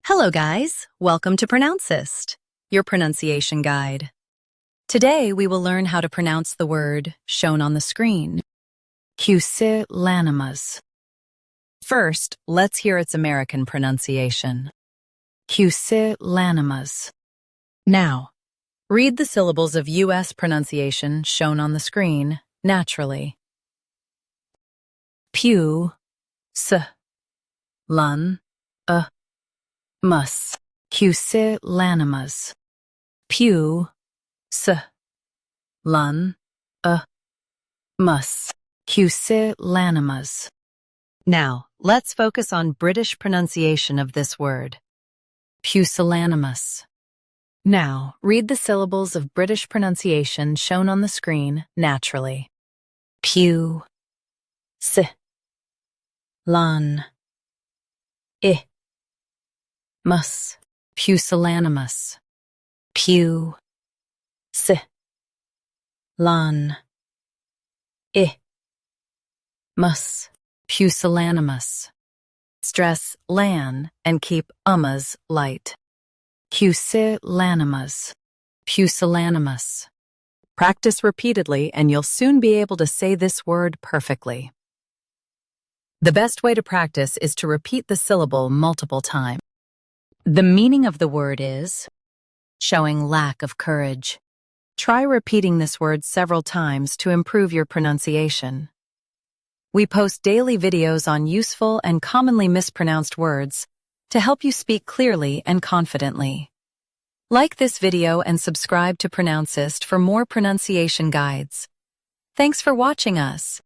Hello guys, welcome to Pronouncist, your pronunciation guide. Today we will learn how to pronounce the word shown on the screen, PUSILLANIMOUS. First, let's hear its American pronunciation. PUSILLANIMOUS. Now, read the syllables of U.S. pronunciation shown on the screen naturally. Mus. PUSILLANIMOUS. PUSILLANIMOUS. Now, let's focus on British pronunciation of this word. PUSILLANIMOUS. Now, read the syllables of British pronunciation shown on the screen naturally. Mus. PUSILLANIMOUS. PUSILLANIMOUS. Stress lan and keep ummas light. PUSILLANIMOUS. PUSILLANIMOUS. Practice repeatedly and you'll soon be able to say this word perfectly. The best way to practice is to repeat the syllable multiple times. The meaning of the word is showing lack of courage. Try repeating this word several times to improve your pronunciation. We post daily videos on useful and commonly mispronounced words to help you speak clearly and confidently. Like this video and subscribe to Pronouncist for more pronunciation guides. Thanks for watching us.